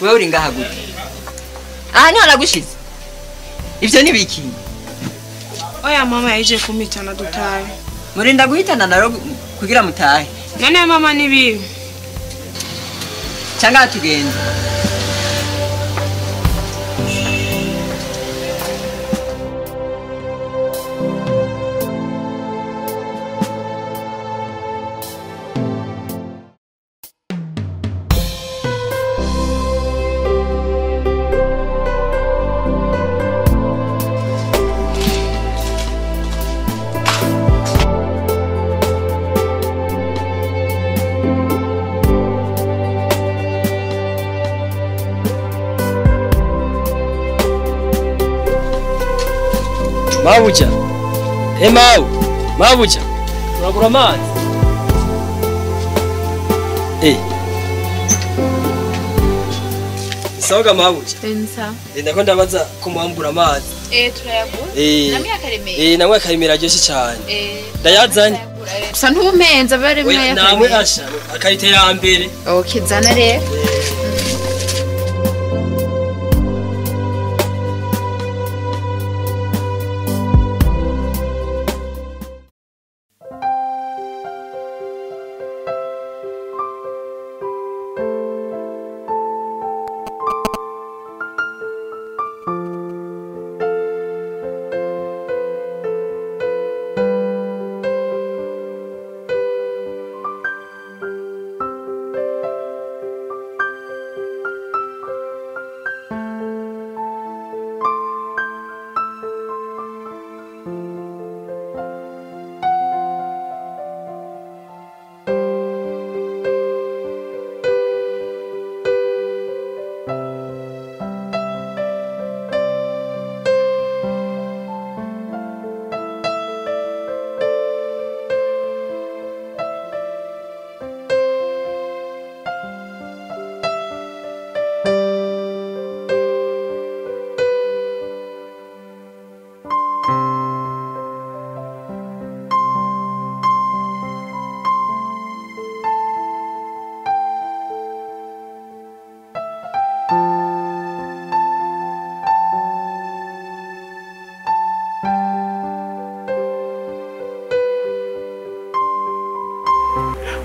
wewe uri ngaha gute? Ah ni aragushize. Ivyo ni biki? Oya mama yaje kumitana dutahe. Murinda guhitana naro kugira mutahe. None mama ni bibi. Changa tugenda. Mabuja. Mabuja. Uragura amazi. Sawa Mabuja. Ensa. Ndako ndabaza kumwambura amazi. Turayagura. Namwe akaremera. Namwe akaremera aryoshe cyane. Ndayazanye. Gusa ntumenza bare mwe namwe asha akarite ya mbere. Okay, zana rero.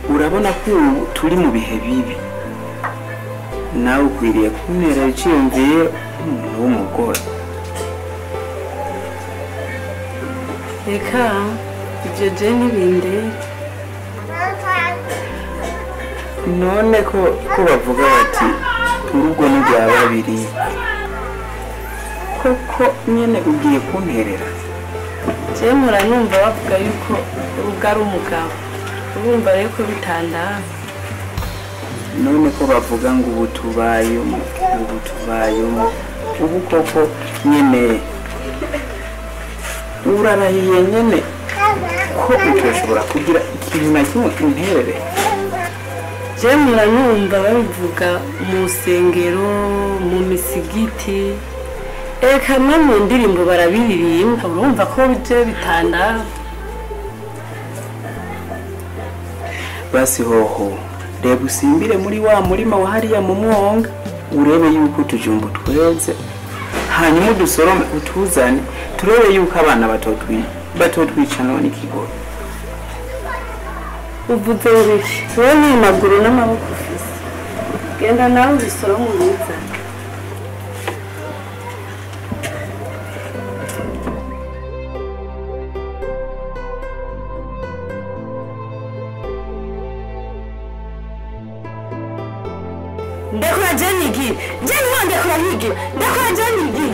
Urabona ko turi mu bihe bibi nawe ukwiriye kuntera icyumviye umuntu w'umugore. Reka ibyo je n'ibindi. None ko bavuga bati urugo ni rwa babiri koko nyene ugiye kunterera. Je muranumva bavuga yuko urugo ari umugabo. Urumva rero ko bitandana. None ko bavuga ngo ubu tubayemo ubu koko nyene urarahiye nyene ko utoshobora kugira ikintu na kimwe unterere. Je muranumva babivuga mu sengero mu misigiti eka no mu ndirimbo barabiririmba. Urumva ko bije bitandana. Basi hoho reba usimbire muri wa murima wa hariya mu mwonga urebe yuko tujumbu tweze hanyuma dusorome utuzane turebe yuko abana batotwica none ikigoye. Uvuze biki? Wowe ni amaguru n'amaboko ufise. Genda nawe ubisorome ubizane. Ndakora Janigi, Janigi ndakora higi, ndakora Janigi.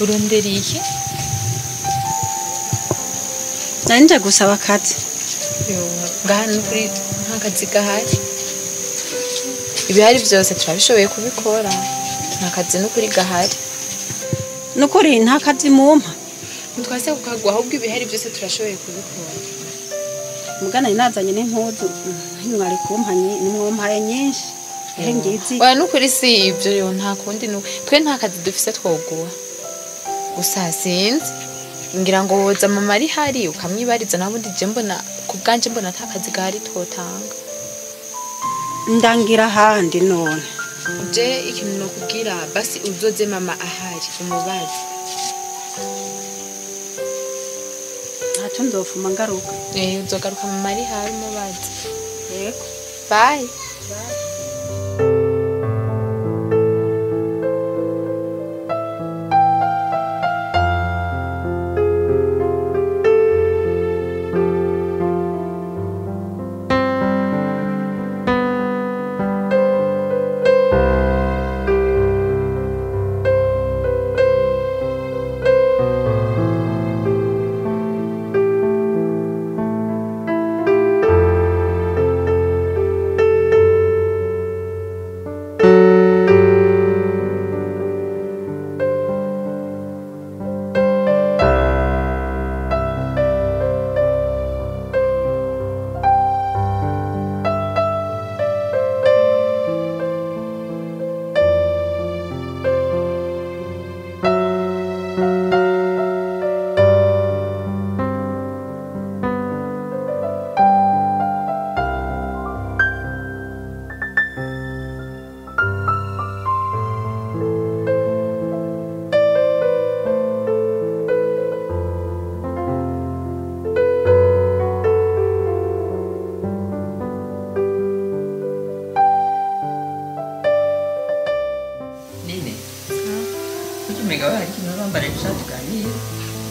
urondera iki nanje gusaba akazi ngaha nukuri nta kazi gahari ibihari byose turabishoboye kubikora nta kazi nukuri gahari nukuri nta kazi mumpa ntitwase kukagwa ahubwo ibihari byose turashoboye kubikora mugana nazanye n'impuzu mwari kumpanye nimwompaye nyinshi ngizi oya nukuri si ibyo yo nta kundi twe nta kazi dufise twoguha gusa sinzi ngira ngo woza mama ari hari ukamwibariza nabundi je mbona ku bwanje mbona nta kazi gahari twotanga ndangira handi none je ikintu no kugira basi uzoze mama ahari umubazi ntacyo nzofuma ngaruka uzogaruka mama ari hari umubazi yego bye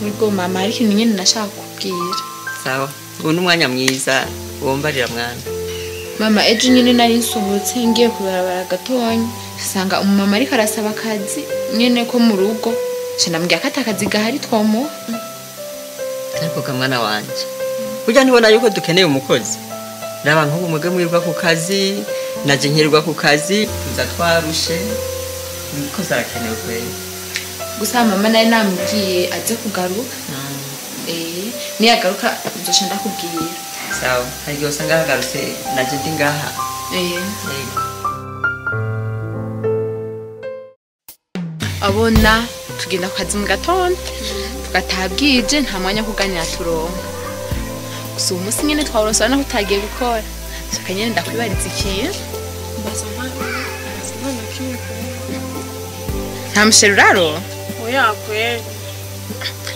Niko mama ariko nyine nashaka kubwira. Sawa. Ubu n'umwanya mwiza wombarira mwana. Mama ejo nyine nari nsohotse ngiye kubarabara gatonya. Sanga umumama ariko arasaba akazi nyine ko mu rugo. Shinambwiye ko atakazi gahari twomo. Ariko kamwana wanje. Burya ntibona yuko dukeneye umukozi. Naba nk'ubu muge mwirwa ku kazi, naje nkirwa ku kazi, tuza twarushe. Umukozi arakenewe kweli. Gusa mama nari namubwiye aze kugaruka. Ni agaruka nzosha ndakubwira. Sawa, hari gihe usanga hagarutse naje ndi ngaha. Abona tugenda ku kazi mu gatondo, tugatabwije nta mwanya kuganira turonka. Gusa umunsi nyine twaronsa na kutagiye gukora. Shaka nyine ndakwibariza ikintu. Nta musheruraro? Oya kweli.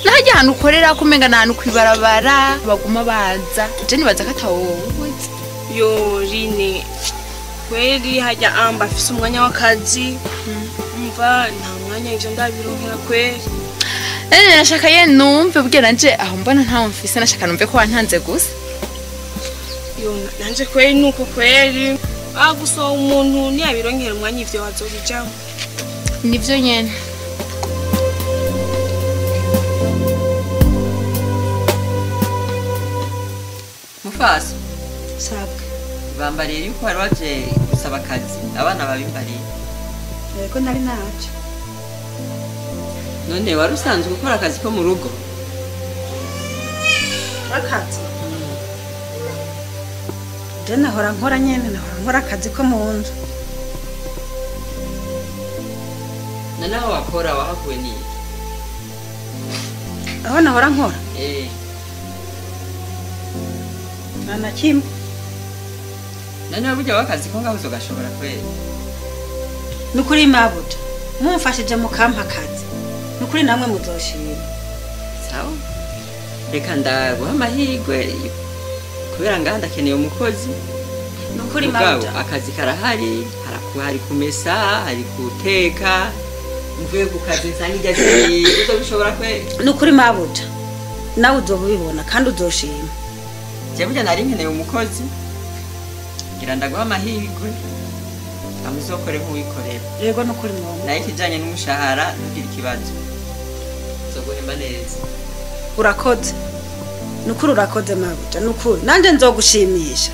Nahajya ahantu ukorera kumenga n'ahantu kwibarabara baguma baza. Je nibaza ko atawowe. Yo Rine. Kweli hajya amba afise umwanya w'akazi. Umva nta mwanya ivyo ndabironkera kweli. Nashaka ye numve bwira nje aho mbona nta mfise nashaka numve ko wantanze gusa. Yo nanje kweli nuko kweli. Gusa umuntu niyabironkera umwanya ivyo wazobijamo. Nivyo nyene. Mufasa. Sabwe. Bambariye yuko hari waje gusaba akazi. Abana babimbariye. Yego nari naje. None wari usanzwe gukora akazi ko mu rugo? Akazi. Dena hora nkora nyene nkora akazi ko mu nzu. Nanaho wakora wahakuwe ni? Aho nahora nkora? Nana kimwe. Nanaho burya wakazi ko ngaho uzogashobora kweli? Nukuri mabuja. Mumfashije mukampa akazi. Nukuri namwe muzoshima. Sawa. Reka ndaguha amahirwe kubera ngaha ndakeneye umukozi. Nukuri mabuja. Akazi karahari, hari kumesa, hari guteka. Mvuye ku kazi nsanga ijya uzobishobora kweli? Nukuri mabuja. Nawe uzobibona kandi uzoshima. Je burya nari nkeneye umukozi. Ngira ndaguha amahirwe. Amuzokore nk'uwikorera. Yego nukuri mama. Naye kijanye n'umushahara ntugira ikibazo. tuzoguhemba neza. urakoze nukuri urakoze mabuja nukuri nanje nzogushimisha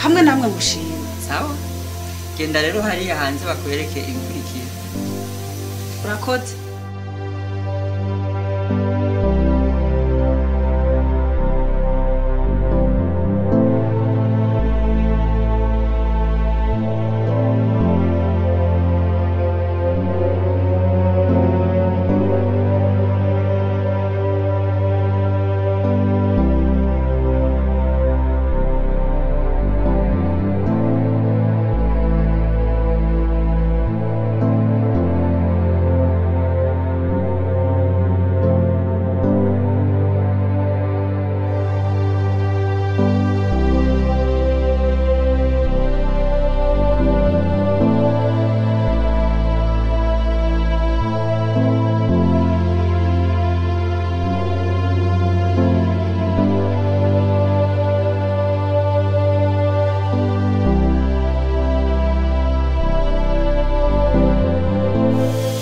hamwe namwe ngushima Sawa? Genda rero hariya hanze bakwereke ibikurikira. urakoze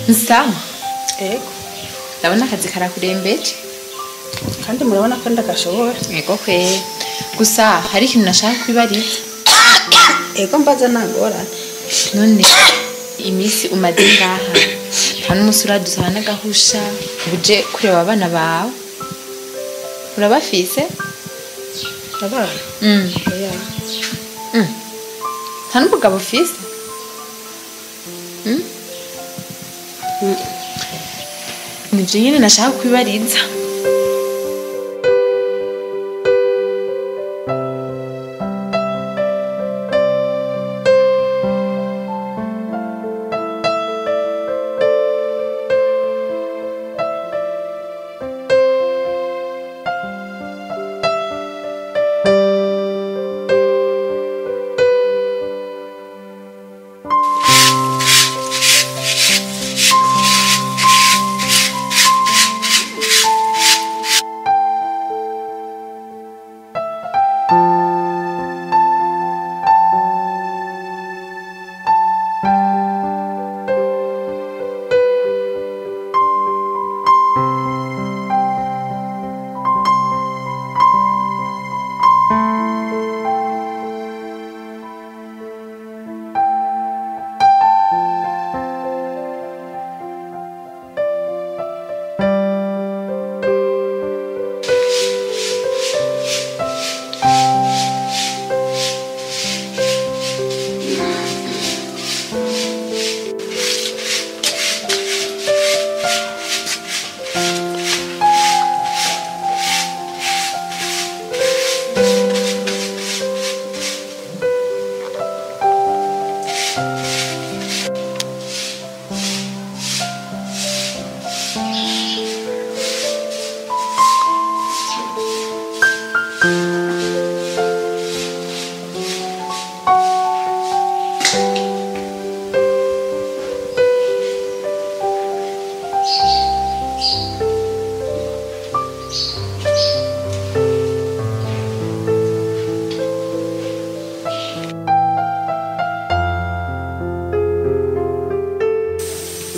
Nsama ego ndabona akazi karakurembeje kandi murabona ko ndagashobora yego kwe gusa hari ikintu nashaka kwibariza ego mbaza nagorana none iminsi umaze ngaha nta n'umunsi uradusana n'agahusha uje kureba abana bawe urabafise abana oya nta n'umugabo ufise nibyo nyine nashaka kwibariza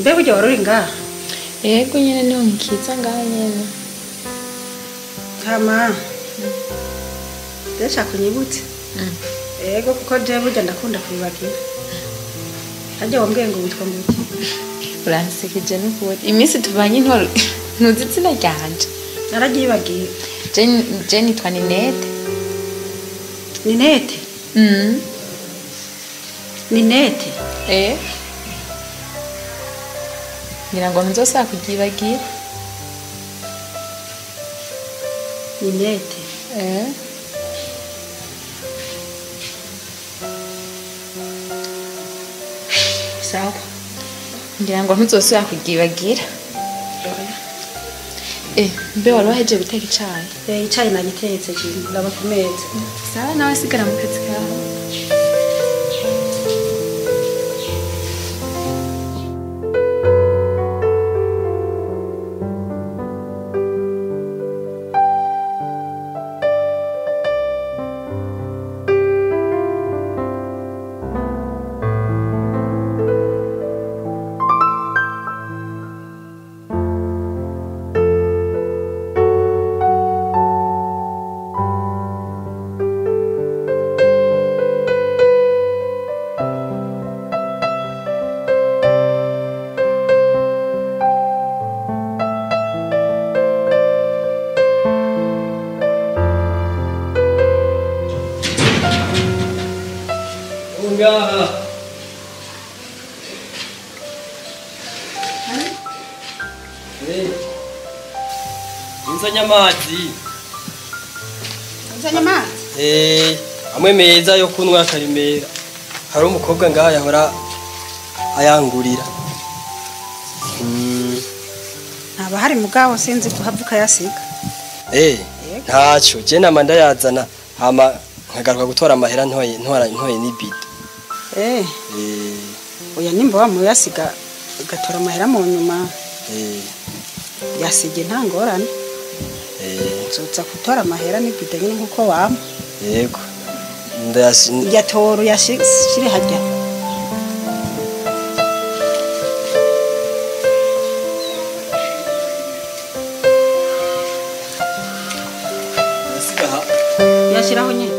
mbe burya waruri ngaha yego nyine niho nkiza ngaha nyine kama ndashaka kunyibutse ego kuko je burya ndakunda kubibagira ajya wambwiye ngo witwa nguki uransekeje n'ukuri iminsi tubanye intoro ntuzi izina ryanje naragibagiye je nitwa Ninete Ninete Ninete ngira ngo ntuzosaba kuryibagira Ninete sawa ngira ngo ntuzosaba kuryibagira mbe wari wahejeje guteka icayi icayi nagitetse ndaba ku meza sawa nawe sigara mu kazi kawe ngaha. Inzanya amazi. Uzanye amazi? Amwe meza yo kunwa karimera. Hari umukobwa ngaha yahora ayangurira. Ntaba hari mugabo sinzi kuhavuka yasiga. Ntaco je nama ndayazana hama nkagaruka gutora amahera ntoye n'ibido. Oya nimba wa muyasiga ugatora amahera mu nyuma. Yasige nta ngorane. Nzoza gutora amahera n'ibido nyine nkuko wama. Yego. Yatoro yashire hajya. Yashiraho nyine.